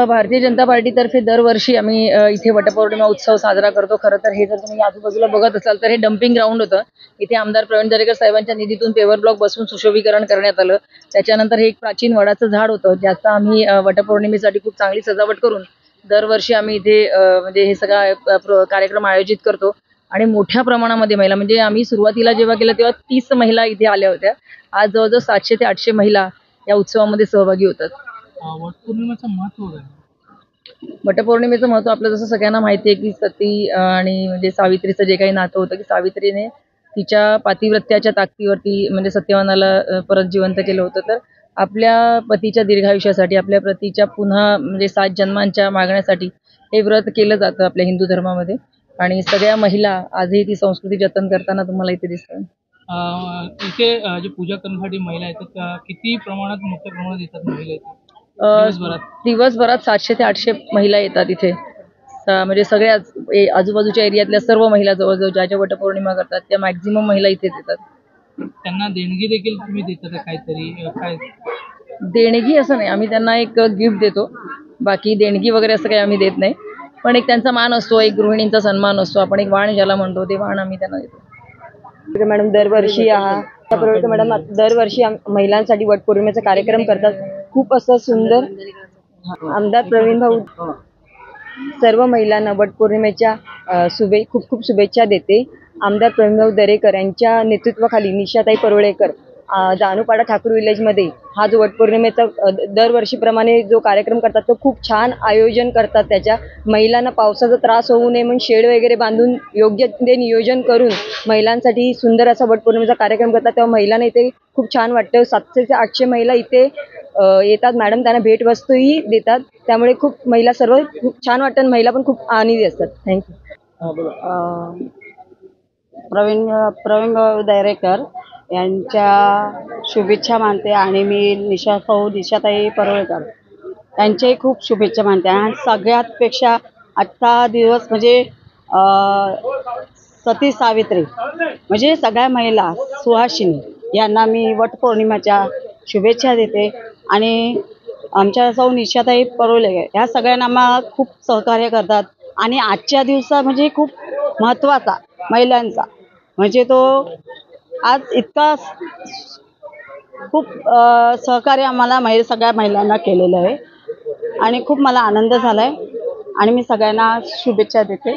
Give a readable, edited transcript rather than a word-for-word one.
भारतीय जनता पार्टीतर्फे दरवर्षी आम्ही इथे वटपौर्णिमा उत्सव साजरा करतो। खरं तर हे जर तुम्ही आजूबाजूला बघत असाल तर हे डम्पिंग ग्राउंड होतं। इथे आमदार प्रवीण दरेकर साहेबांच्या निधीतून पेवर ब्लॉक बसवून सुशोभीकरण करण्यात आलं। त्याच्यानंतर हे एक प्राचीन वडाचं झाड होतं ज्याचं आम्ही वटपौर्णिमेसाठी खूप चांगली सजावट करून दरवर्षी आम्ही इथे म्हणजे हे सगळा कार्यक्रम आयोजित करतो। आणि मोठ्या प्रमाणामध्ये महिला, म्हणजे आम्ही सुरुवातीला जेव्हा केलं तेव्हा 30 महिला इथे आल्या होत्या। आज जवळजवळ 700 ते 800 महिला या उत्सवामध्ये सहभागी होतात। वटपौर्णिमेचं महत्त्व काय? वटपौर्णिमेचं महत्त्व आपलं जसं सगळ्यांना माहिती आहे की सती आणि म्हणजे सावित्रीचं जे काही नातं होतं की सावित्रीने तिच्या पातिव्रत्याच्या ताकदीवरती म्हणजे सत्यवानाला परत जिवंत केलं होतं। तर आपल्या पतीच्या दीर्घायुष्यासाठी, आपल्या पतीच्या पुन्हा म्हणजे 7 जन्मांच्या मागण्यासाठी हे व्रत केलं जातं आपल्या हिंदू धर्मामध्ये। आणि सगळ्या महिला आजही ती संस्कृती जतन करताना तुम्हाला इथे दिसतात। इथे जे पूजा करण्यासाठी महिला येतात, किती प्रमाणात, मोठ्या प्रमाणात येतात महिला इथे? दिवसभरात 700 ते 800 महिला येतात इथे। म्हणजे सगळ्याच आजूबाजूच्या एरियातल्या सर्व महिला जवळजवळ ज्या ज्या वटपौर्णिमा करतात त्या मॅक्झिमम महिला इथेच येतात। त्यांना देणगी देखील तुम्ही देता काहीतरी? काय देणगी असं नाही, आम्ही त्यांना एक गिफ्ट देतो। बाकी देणगी वगैरे असं काही आम्ही देत नाही, पण एक त्यांचा मान असतो, एक गृहिणींचा सन्मान असतो। आपण एक वाण ज्याला म्हणतो ते वाण आम्ही त्यांना देतो। मॅडम दरवर्षी मॅडम दरवर्षी महिलांसाठी वटपौर्णिमेचा कार्यक्रम करतात। खूप असं सुंदर। आमदार प्रवीण भाऊ सर्व महिलांना वटपौर्णिमेच्या खूप खूप शुभेच्छा देते। आमदार प्रवीण भाऊ दरेकर यांच्या नेतृत्वाखाली निशाताई परुळेकर जानुपाडा ठाकूर विलेजमध्ये हा जो वटपौर्णिमेचा दरवर्षीप्रमाणे जो कार्यक्रम करतात तो खूप छान आयोजन करतात। त्याच्या महिलांना पावसाचा त्रास होऊ नये म्हणून शेड वगैरे बांधून योग्य ते नियोजन करून महिलांसाठी सुंदर असा वटपौर्णिमेचा कार्यक्रम करतात। तेव्हा महिलांना इथे खूप छान वाटतं। 700 ते 800 महिला इथे येतात। मॅडम त्यांना भेटवस्तूही देतात, त्यामुळे खूप महिला सर्व खूप छान वाटतं। महिला पण खूप आनंदी असतात। थँक्यू। प्रवीण भाऊ दरेकर यांच्या शुभेच्छा मानते आणि मी निशाताई परुळेकर यांच्याही खूप शुभेच्छा मानते। आणि सगळ्यातपेक्षा आजचा दिवस म्हणजे सती सावित्री म्हणजे सगळ्या महिला सुहासिनी यांना मी वटपौर्णिमेच्या शुभेच्छा देते। आणि आमच्या सौ निशाताई परुळेकर ह्या सगळ्यांना आम्हाला खूप सहकार्य करतात। आणि आजच्या दिवसा म्हणजे खूप महत्त्वाचा महिलांचा म्हणजे तो आज इतका खूप सहकार्य आम्हाला सगळ्या महिलांना केलेलं आहे आणि खूप मला आनंद झाला आहे आणि मी सगळ्यांना शुभेच्छा देते।